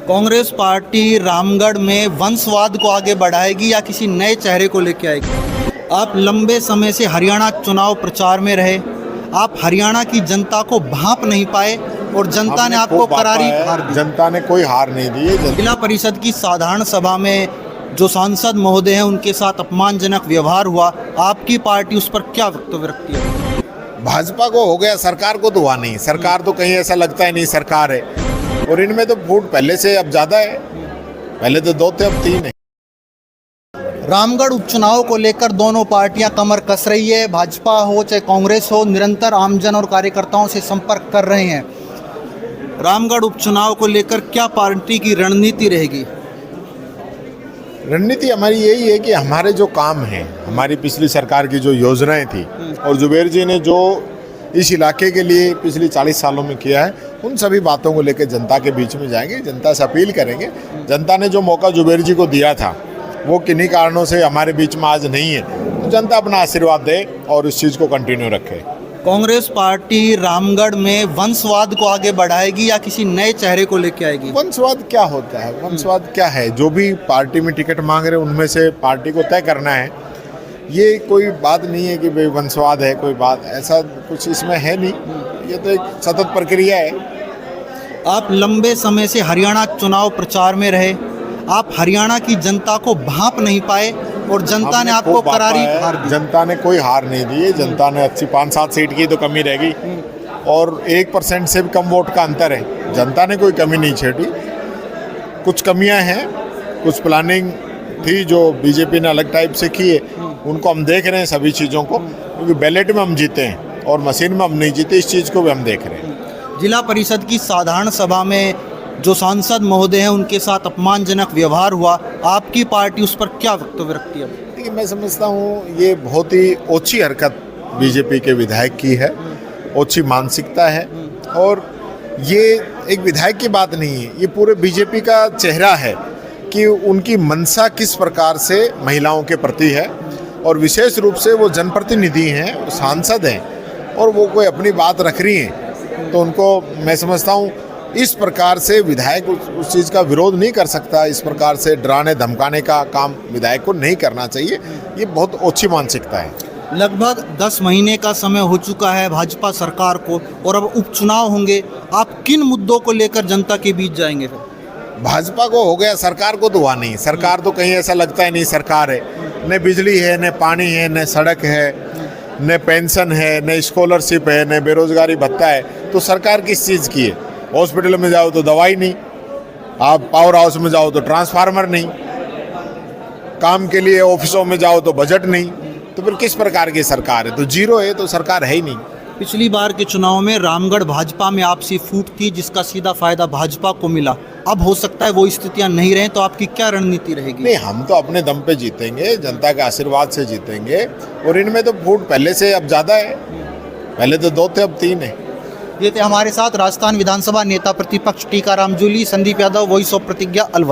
Congress party Ramgarh में वंशवाद को आगे बढ़ाएगी या किसी नए चेहरे को लेकर आएगी? आप लंबे समय से हरियाणा चुनाव प्रचार में रहे, आप हरियाणा की जनता को भांप नहीं पाए और जनता ने आपको करारी हार दी। जनता ने कोई हार नहीं दी। जिला परिषद की साधारण सभा में जो सांसद महोदय हैं उनके साथ अपमानजनक व्यवहार हुआ, आपकी पार्टी उस पर क्या वक्तव्य रखती है? भाजपा को हो गया, सरकार को तो हुआ नहीं। सरकार तो कहीं ऐसा लगता है नहीं सरकार है, और इनमें तो वोट पहले से अब ज़्यादा है। पहले तो 2 थे, अब 3 है। रामगढ़ उपचुनाव को लेकर दोनों पार्टियां कमर कस रही है। भाजपा हो चाहे कांग्रेस हो, निरंतर आमजन और कार्यकर्ताओं से संपर्क कर रहे हैं। रामगढ़ उपचुनाव को लेकर क्या पार्टी की रणनीति रहेगी? रणनीति हमारी यही है कि हमारे जो काम हैं, हमारी पिछली सरकार की जो योजनाएं थी और जुबेर जी ने जो इस इलाके के लिए पिछले 40 सालों में किया है, उन सभी बातों को लेकर जनता के बीच में जाएंगे, जनता से अपील करेंगे। जनता ने जो मौका जुबेर जी को दिया था वो किन्हीं कारणों से हमारे बीच में आज नहीं है, तो जनता अपना आशीर्वाद दे और इस चीज़ को कंटिन्यू रखे। कांग्रेस पार्टी रामगढ़ में वंशवाद को आगे बढ़ाएगी या किसी नए चेहरे को लेकर आएगी? वंशवाद क्या होता है? वंशवाद क्या है? जो भी पार्टी में टिकट मांग रहे हैं उनमें से पार्टी को तय करना है। ये कोई बात नहीं है कि भाई वंशवाद है, कोई बात ऐसा कुछ इसमें है नहीं। ये तो एक सतत प्रक्रिया है। आप लंबे समय से हरियाणा चुनाव प्रचार में रहे, आप हरियाणा की जनता को भांप नहीं पाए और जनता ने आपको करारी हार दी। जनता ने कोई हार नहीं दी। जनता ने अच्छी 5-7 सीट की तो कमी रहेगी और 1% से भी कम वोट का अंतर है। जनता ने कोई कमी नहीं छेड़ी। कुछ कमियां हैं, कुछ प्लानिंग थी जो बीजेपी ने अलग टाइप से की है, उनको हम देख रहे हैं सभी चीज़ों को, क्योंकि बैलेट में हम जीते हैं और मशीन में हम नहीं जीते। इस चीज़ को भी हम देख रहे हैं। जिला परिषद की साधारण सभा में जो सांसद महोदय हैं उनके साथ अपमानजनक व्यवहार हुआ, आपकी पार्टी उस पर क्या वक्तव्य रखती है? देखिए, मैं समझता हूँ ये बहुत ही ओछी हरकत बीजेपी के विधायक की है, ओछी मानसिकता है। और ये एक विधायक की बात नहीं है, ये पूरे बीजेपी का चेहरा है कि उनकी मंशा किस प्रकार से महिलाओं के प्रति है, और विशेष रूप से वो जनप्रतिनिधि हैं, वो सांसद हैं, और वो कोई अपनी बात रख रही हैं, तो उनको मैं समझता हूँ इस प्रकार से विधायक उस चीज़ का विरोध नहीं कर सकता। इस प्रकार से डराने धमकाने का काम विधायक को नहीं करना चाहिए। ये बहुत ओछी मानसिकता है। लगभग 10 महीने का समय हो चुका है भाजपा सरकार को, और अब उपचुनाव होंगे। आप किन मुद्दों को लेकर जनता के बीच जाएंगे? भाजपा को हो गया, सरकार को तो हुआ नहीं। सरकार तो कहीं ऐसा लगता है नहीं सरकार है। न बिजली है, न पानी है, न सड़क है, न पेंशन है, न स्कॉलरशिप है, न बेरोजगारी भत्ता है। तो सरकार किस चीज़ की है? हॉस्पिटल में जाओ तो दवाई नहीं, आप पावर हाउस में जाओ तो ट्रांसफार्मर नहीं, काम के लिए ऑफिसों में जाओ तो बजट नहीं। तो फिर किस प्रकार की सरकार है? तो जीरो है, तो सरकार है ही नहीं। पिछली बार के चुनाव में रामगढ़ भाजपा में आपसी फूट थी, जिसका सीधा फायदा भाजपा को मिला। अब हो सकता है वो स्थितियां नहीं रहें, तो आपकी क्या रणनीति रहेगी? नहीं, हम तो अपने दम पे जीतेंगे, जनता के आशीर्वाद से जीतेंगे, और इनमें तो वोट पहले से अब ज़्यादा है। पहले तो 2 थे, अब 3 है। ये थे हमारे साथ राजस्थान विधानसभा नेता प्रतिपक्ष टीकाराम जूली, संदीप यादव, वॉइस ऑफ प्रतिज्ञा, अलवर।